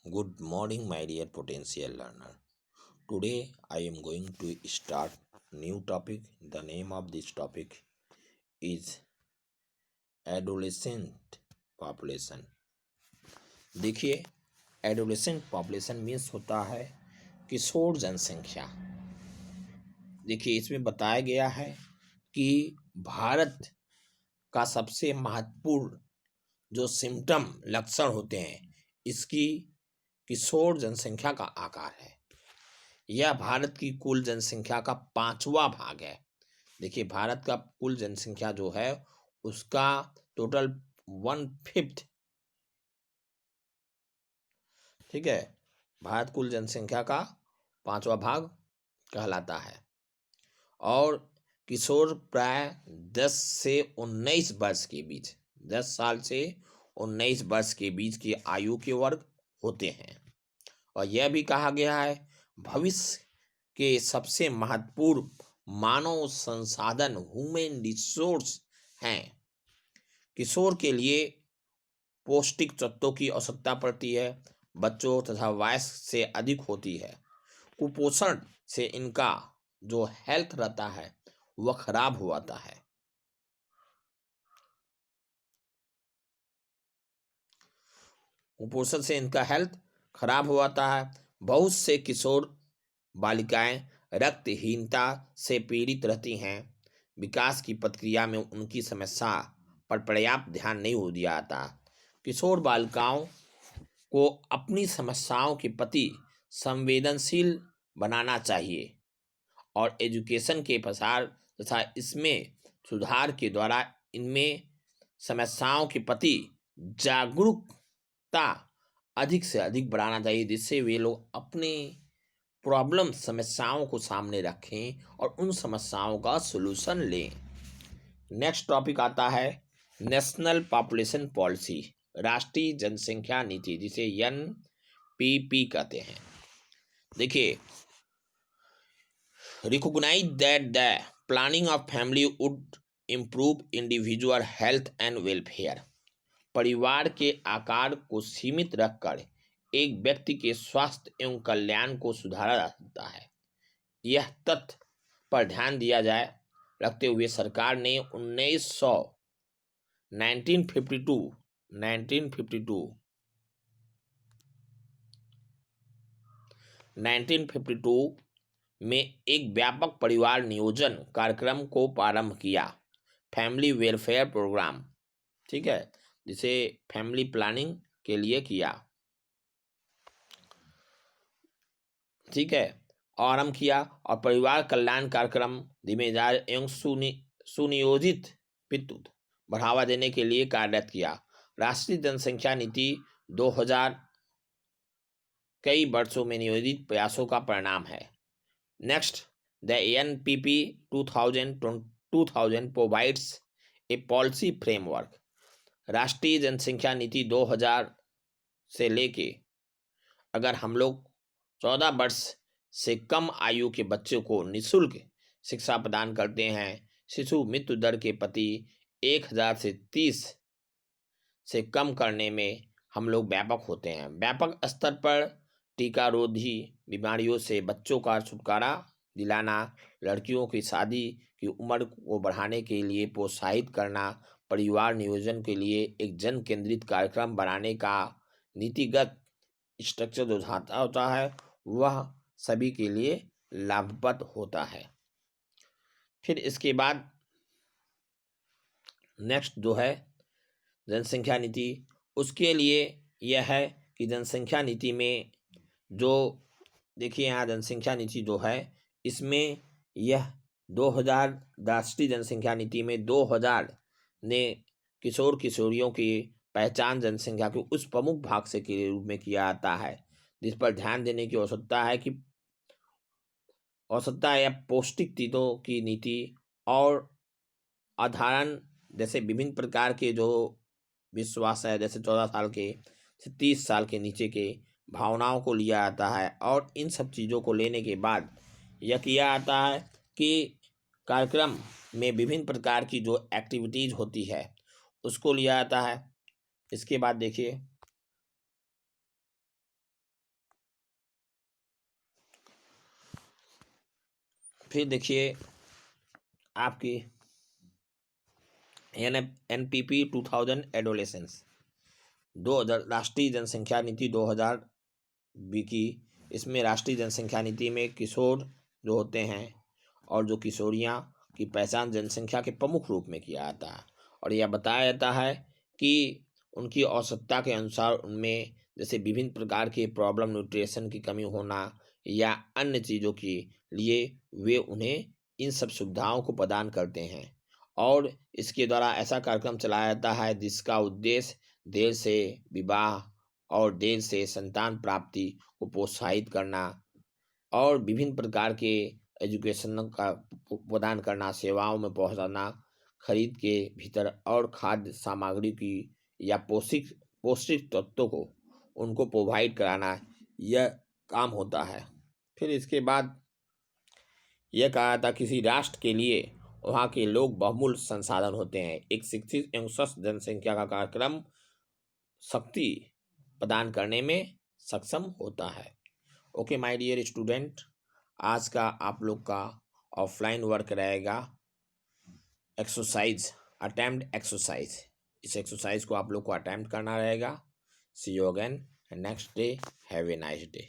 Good morning, my dear potential learner. Today I am going to start new topic. The name of this topic is adolescent population. देखिए, adolescent population means होता है किशोर जनसंख्या। देखिए, इसमें बताया गया है कि भारत का सबसे महत्वपूर्ण जो सिम्टम लक्षण होते हैं, इसकी किशोर जनसंख्या का आकार है। यह भारत की कुल जनसंख्या का 5वां भाग है। देखिए, भारत का कुल जनसंख्या जो है उसका टोटल 1/5, ठीक है, भारत कुल जनसंख्या का 5वां भाग कहलाता है। और किशोर प्राय 10 से 19 वर्ष के बीच, 10 साल से 19 वर्ष के बीच की आयु के वर्ग होते हैं। और यह भी कहा गया है भविष्य के सबसे महत्वपूर्ण मानव संसाधन ह्यूमन रिसोर्स हैं। किशोर के लिए पौष्टिक तत्वों की आवश्यकता पड़ती है, बच्चों तथा वयस्क से अधिक होती है। कुपोषण से इनका जो हेल्थ रहता है वह खराब हो जाता है। कुपोषण से इनका हेल्थ खराब हो जाता है। बहुत से किशोर बालिकाएं रक्तहीनता से पीड़ित रहती हैं। विकास की प्रक्रिया में उनकी समस्या पर पर्याप्त ध्यान नहीं हो दिया जाता। किशोर बालिकाओं को अपनी समस्याओं के प्रति संवेदनशील बनाना चाहिए और एजुकेशन के प्रसार तथा इसमें सुधार के द्वारा इनमें समस्याओं के प्रति जागरूकता अधिक से अधिक बढ़ाना चाहिए, जिससे वे लोग अपने प्रॉब्लम समस्याओं को सामने रखें और उन समस्याओं का सलूशन लें। नेक्स्ट टॉपिक आता है नेशनल पॉपुलेशन पॉलिसी, राष्ट्रीय जनसंख्या नीति, जिसे NPP कहते हैं। देखिए, recognise that the planning of family would improve individual health and welfare. परिवार के आकार को सीमित रखकर एक व्यक्ति के स्वास्थ्य एवं कल्याण को सुधारा जा सकता है। यह तथ्य पर ध्यान दिया जाए रखते हुए सरकार ने 1952 में एक व्यापक परिवार नियोजन कार्यक्रम को प्रारंभ किया, फैमिली वेलफेयर प्रोग्राम, ठीक है, जिसे फैमिली प्लानिंग के लिए किया, ठीक है, आरंभ किया। और परिवार कल्याण कार्यक्रम जिम्मेदार एवं सुनियोजित विद्युत बढ़ावा देने के लिए कार्यरत किया। राष्ट्रीय जनसंख्या नीति 2000 कई वर्षों में नियोजित प्रयासों का परिणाम है। Next, the NPP 2000 provides a policy framework. राष्ट्रीय जनसंख्या नीति 2000 से लेके अगर हम लोग 14 वर्ष से कम आयु के बच्चों को निःशुल्क शिक्षा प्रदान करते हैं। शिशु मृत्यु दर के प्रति 1000 से 30 से कम करने में हम लोग व्यापक होते हैं। व्यापक स्तर पर टीका रोधी बीमारियों से बच्चों का छुटकारा दिलाना, लड़कियों की शादी की उम्र को बढ़ाने के लिए प्रोत्साहित करना, परिवार नियोजन के लिए एक जन केंद्रित कार्यक्रम बनाने का नीतिगत स्ट्रक्चर जो होता है वह सभी के लिए लाभप्रद होता है। फिर इसके बाद नेक्स्ट जो है जनसंख्या नीति, उसके लिए यह है कि जनसंख्या नीति में जो देखिए यहाँ जनसंख्या नीति जो है इसमें यह 2000 राष्ट्रीय जनसंख्या नीति में 2000 ने किशोर किशोरियों की पहचान जनसंख्या के उस प्रमुख भाग से के रूप में किया जाता है जिस पर ध्यान देने की आवश्यकता है या पौष्टिक चीज़ों की नीति और अधारण, जैसे विभिन्न प्रकार के जो विश्वास है, जैसे 14 साल के से 30 साल के नीचे के भावनाओं को लिया जाता है। और इन सब चीज़ों को लेने के बाद यह किया जाता है कि कार्यक्रम में विभिन्न प्रकार की जो एक्टिविटीज़ होती है उसको लिया जाता है। इसके बाद देखिए फिर देखिए आपकी NPP 2000 एडोलेसेंस 2000 राष्ट्रीय जनसंख्या नीति 2000 की। इसमें राष्ट्रीय जनसंख्या नीति में किशोर जो होते हैं और जो किशोरियां की पहचान जनसंख्या के प्रमुख रूप में किया जाता है, और यह बताया जाता है कि उनकी आवश्यकता के अनुसार उनमें जैसे विभिन्न प्रकार के प्रॉब्लम, न्यूट्रिशन की कमी होना या अन्य चीज़ों के लिए वे उन्हें इन सब सुविधाओं को प्रदान करते हैं। और इसके द्वारा ऐसा कार्यक्रम चलाया जाता है जिसका उद्देश्य देर से विवाह और देर से संतान प्राप्ति को प्रोत्साहित करना और विभिन्न प्रकार के एजुकेशन का प्रदान करना, सेवाओं में पहुंचाना, खरीद के भीतर और खाद्य सामग्री की या पौष्टिक तत्वों को उनको प्रोवाइड कराना, यह काम होता है। फिर इसके बाद यह कहा था किसी राष्ट्र के लिए वहाँ के लोग बहुमूल्य संसाधन होते हैं। एक शिक्षित एवं स्वस्थ जनसंख्या का कार्यक्रम शक्ति प्रदान करने में सक्षम होता है। ओके माय डियर स्टूडेंट, आज का आप लोग का ऑफलाइन वर्क रहेगा एक्सरसाइज, अटेम्प्ट एक्सरसाइज। इस एक्सरसाइज को आप लोग को अटेम्प्ट करना रहेगा। See you again next day. Have a nice day.